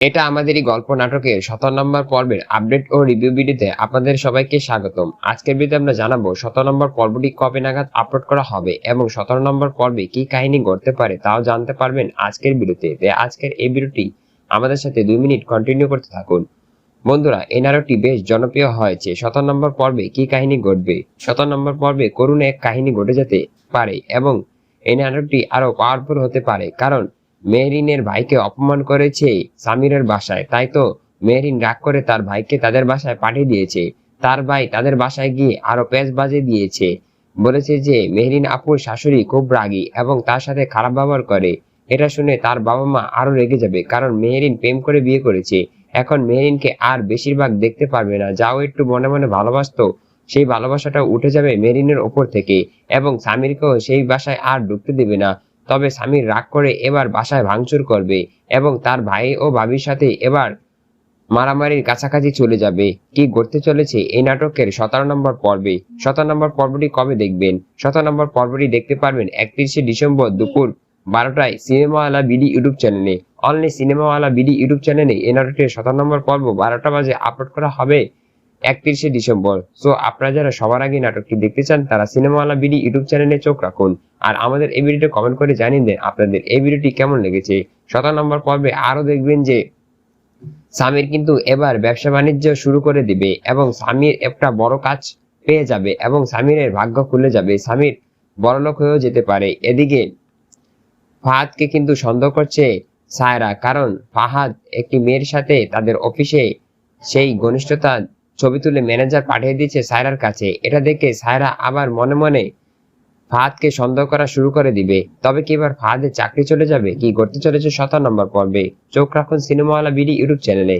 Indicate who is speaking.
Speaker 1: এটা আমাদেরই গল্প নাটকের 17 নম্বর পর্বের আপডেট ও রিভিউ ভিডিওতে আপনাদের সবাইকে স্বাগতম। আজকের ভিডিওতে আমরা জানাবো 17 নম্বর পর্বটি কবে নাগাদ আপলোড করা হবে এবং 17 নম্বর পর্বে কি কাহিনী ঘটতে পারে তাও জানতে পারবেন আজকের ভিডিওতে। আজকের এই ভিডিওটি আমাদের সাথে 2 মিনিট কন্টিনিউ করতে থাকুন। বন্ধুরা, এই নাটকটি বেশ জনপ্রিয় হয়েছে। 17 নম্বর পর্বে কি কাহিনী ঘটবে? 17 নম্বর পর্বে করুণ এক কাহিনী ঘটে যেতে পারে এবং এই নাটকটি আরো পাওয়ারফুল হতে পারে, কারণ মেহরিনের ভাইকে অপমান করেছে সামিরের বাসায়। তাই তো মেহরিন রাগ করে তার ভাইকে তাদের বাসায় পাঠিয়ে দিয়েছে। তার ভাই তাদের বাসায় গিয়ে আরো পেঁচ বাজে দিয়েছে, বলেছে যে মেহরিন আপুর শাশুড়ি খুব রাগী এবং তার সাথে খারাপ ব্যবহার করে। এটা শুনে তার বাবা মা আরো রেগে যাবে, কারণ মেহরিন প্রেম করে বিয়ে করেছে। এখন মেহরিনকে আর বেশিরভাগ দেখতে পারবে না। যাও একটু মনে মনে ভালোবাসতো, সেই ভালোবাসাটা উঠে যাবে মেহরিনের ওপর থেকে এবং সামিরকেও সেই বাসায় আর ঢুকতে দেবে না। তবে সামির রাগ করে এবার বাসায় ভাঙচুর করবে এবং তার ভাই ও ভাবির সাথে এবার মারামারির কাছাকাছি চলে যাবে। কি ঘটতে চলেছে এই নাটকের 17 নম্বর পর্বে? 17 নম্বর পর্বটি কবে দেখবেন? 17 নম্বর পর্বটি দেখতে পারবেন 31শে ডিসেম্বর দুপুর 12টায় সিনেমাওয়ালা বিডি ইউটিউব চ্যানেলে। অনলি সিনেমাওয়ালা বিডি ইউটিউব চ্যানেলে এই নাটকের 17 নম্বর পর্ব 12টা বাজে আপলোড করা হবে 31শে ডিসেম্বর। সো আপনারা যারা সবার আগে নাটকটি দেখতে চান তারা সিনেমাওয়ালা বিডি ইউটিউব চ্যানেলে চোখ রাখুন। আর আমাদের এই ভিডিওটি কমেন্ট করে জানিয়ে দেন আপনাদের এই ভিডিওটি কেমন লেগেছে। 17 নম্বর পর্বে আরো দেখবেন যে সামির কিন্তু এবার ব্যবসা বাণিজ্য শুরু করে দিবে এবং সামির একটা বড় কাজ পেয়ে যাবে এবং সামিরের ভাগ্য খুলে যাবে। সামির বড়লোক হয়েও যেতে পারে। এদিকে ফাহাদকে কিন্তু সন্দেহ করছে সায়রা, কারণ ফাহাদ একটি মেয়ের সাথে তাদের অফিসে সেই ঘনিষ্ঠতা ছবি তুলে ম্যানেজার পাঠিয়ে দিয়েছে সায়রার কাছে। এটা দেখে সায়রা আবার মনে মনে ফাহাদকে সন্দেহ করা শুরু করে দিবে। তবে কি এবার ফাহাদের চাকরি চলে যাবে? কি ঘটতে চলেছে 17 নম্বর পর্বে? চোখ রাখুন সিনেমাওয়ালা বিডি ইউটিউব চ্যানেলে।